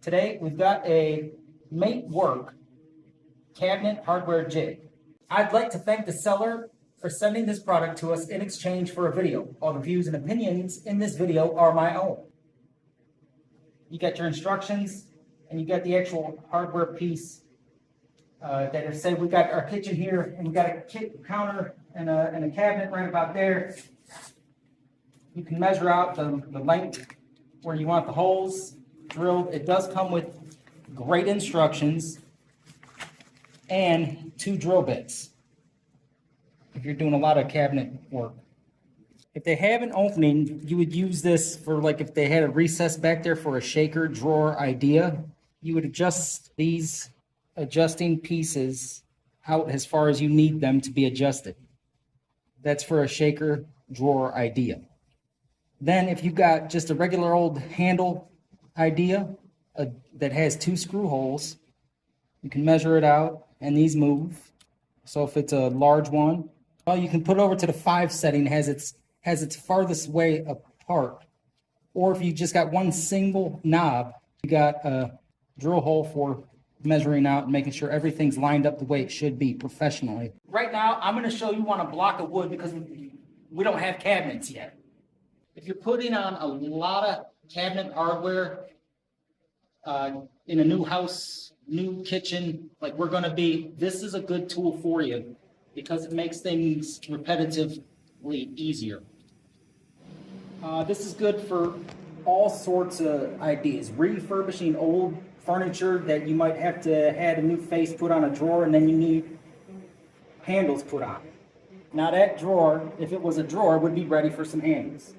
Today we've got a Matework cabinet hardware jig. I'd like to thank the seller for sending this product to us in exchange for a video. All the views and opinions in this video are my own. You got your instructions and you got the actual hardware piece that if say we got our kitchen here and we got a counter and a cabinet right about there. You can measure out the length where you want the holes drilled. It does come with great instructions and 2 drill bits if you're doing a lot of cabinet work. If they have an opening, you would use this for, like, if they had a recess back there for a shaker drawer idea, you would adjust these adjusting pieces out as far as you need them to be adjusted. That's for a shaker drawer idea. Then if you've got just a regular old handle idea that has 2 screw holes, you can measure it out and these move. So if it's a large one, well, you can put it over to the 5 setting, has its farthest way apart. Or if you just got one single knob, you got a drill hole for measuring out and making sure everything's lined up the way it should be professionally. Right now, I'm going to show you on a block of wood because we don't have cabinets yet. If you're putting on a lot of cabinet hardware in a new house, new kitchen, like we're going to be, this is a good tool for you because it makes things repetitively easier. This is good for all sorts of ideas. Refurbishing old furniture that you might have to add a new face put on a drawer and then you need handles put on. Now that drawer, if it was a drawer, would be ready for some handles.